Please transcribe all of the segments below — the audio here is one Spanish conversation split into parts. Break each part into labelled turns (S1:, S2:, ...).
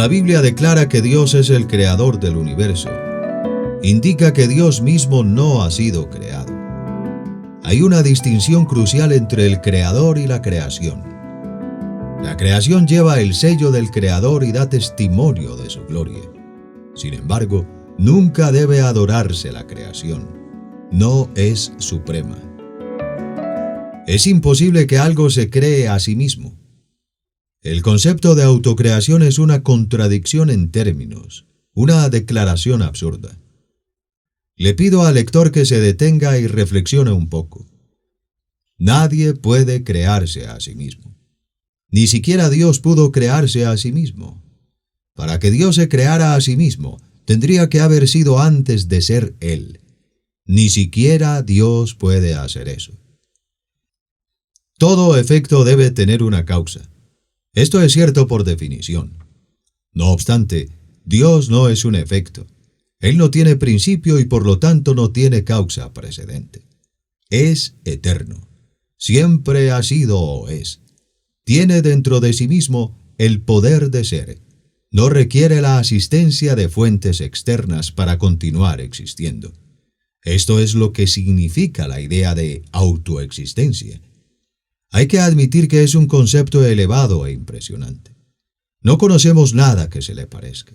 S1: la Biblia declara que Dios es el creador del universo, indica que Dios mismo no ha sido creado. Hay una distinción crucial entre el creador y la creación. La creación lleva el sello del creador y da testimonio de su gloria. Sin embargo, nunca debe adorarse la creación. No es suprema. Es imposible que algo se cree a sí mismo. El concepto de autocreación es una contradicción en términos, una declaración absurda. Le pido al lector que se detenga y reflexione un poco. Nadie puede crearse a sí mismo. Ni siquiera Dios pudo crearse a sí mismo. Para que Dios se creara a sí mismo, tendría que haber sido antes de ser Él. Ni siquiera Dios puede hacer eso. Todo efecto debe tener una causa. Esto es cierto por definición. No obstante, Dios no es un efecto. Él no tiene principio y por lo tanto no tiene causa precedente. Es eterno. Siempre ha sido o es. Tiene dentro de sí mismo el poder de ser. No requiere la asistencia de fuentes externas para continuar existiendo. Esto es lo que significa la idea de autoexistencia. Hay que admitir que es un concepto elevado e impresionante. No conocemos nada que se le parezca.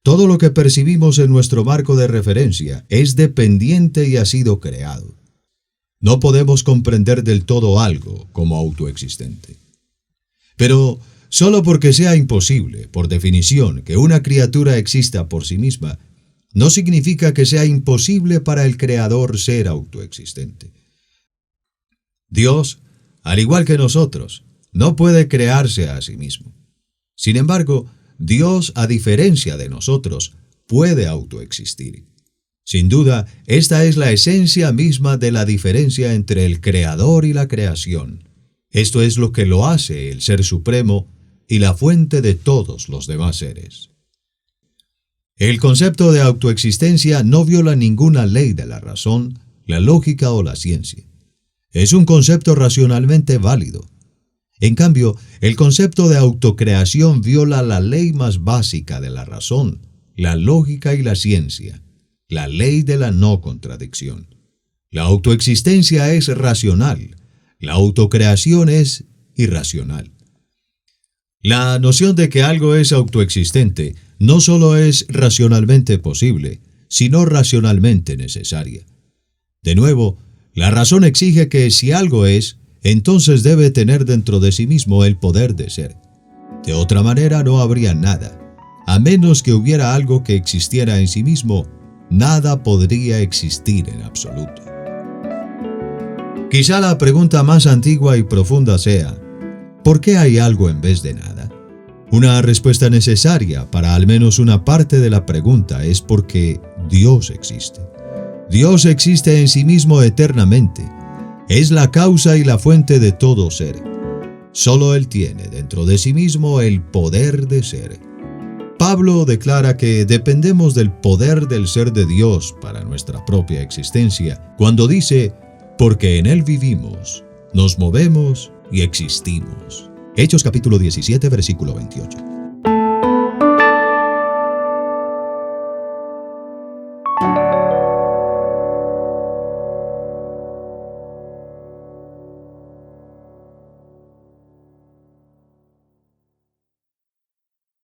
S1: Todo lo que percibimos en nuestro marco de referencia es dependiente y ha sido creado. No podemos comprender del todo algo como autoexistente. Pero solo porque sea imposible, por definición, que una criatura exista por sí misma, no significa que sea imposible para el Creador ser autoexistente. Dios, al igual que nosotros, no puede crearse a sí mismo. Sin embargo, Dios, a diferencia de nosotros, puede autoexistir. Sin duda, esta es la esencia misma de la diferencia entre el Creador y la creación. Esto es lo que lo hace el Ser Supremo y la fuente de todos los demás seres. El concepto de autoexistencia no viola ninguna ley de la razón, la lógica o la ciencia. Es un concepto racionalmente válido. En cambio, el concepto de autocreación viola la ley más básica de la razón, la lógica y la ciencia, la ley de la no contradicción. La autoexistencia es racional, la autocreación es irracional. La noción de que algo es autoexistente no solo es racionalmente posible, sino racionalmente necesaria. De nuevo, la razón exige que si algo es, entonces debe tener dentro de sí mismo el poder de ser. De otra manera no habría nada. A menos que hubiera algo que existiera en sí mismo, nada podría existir en absoluto. Quizá la pregunta más antigua y profunda sea, ¿por qué hay algo en vez de nada? Una respuesta necesaria para al menos una parte de la pregunta es porque Dios existe. Dios existe en sí mismo eternamente. Es la causa y la fuente de todo ser. Solo Él tiene dentro de sí mismo el poder de ser. Pablo declara que dependemos del poder del ser de Dios para nuestra propia existencia, cuando dice, porque en Él vivimos, nos movemos y existimos. Hechos capítulo 17, versículo 28.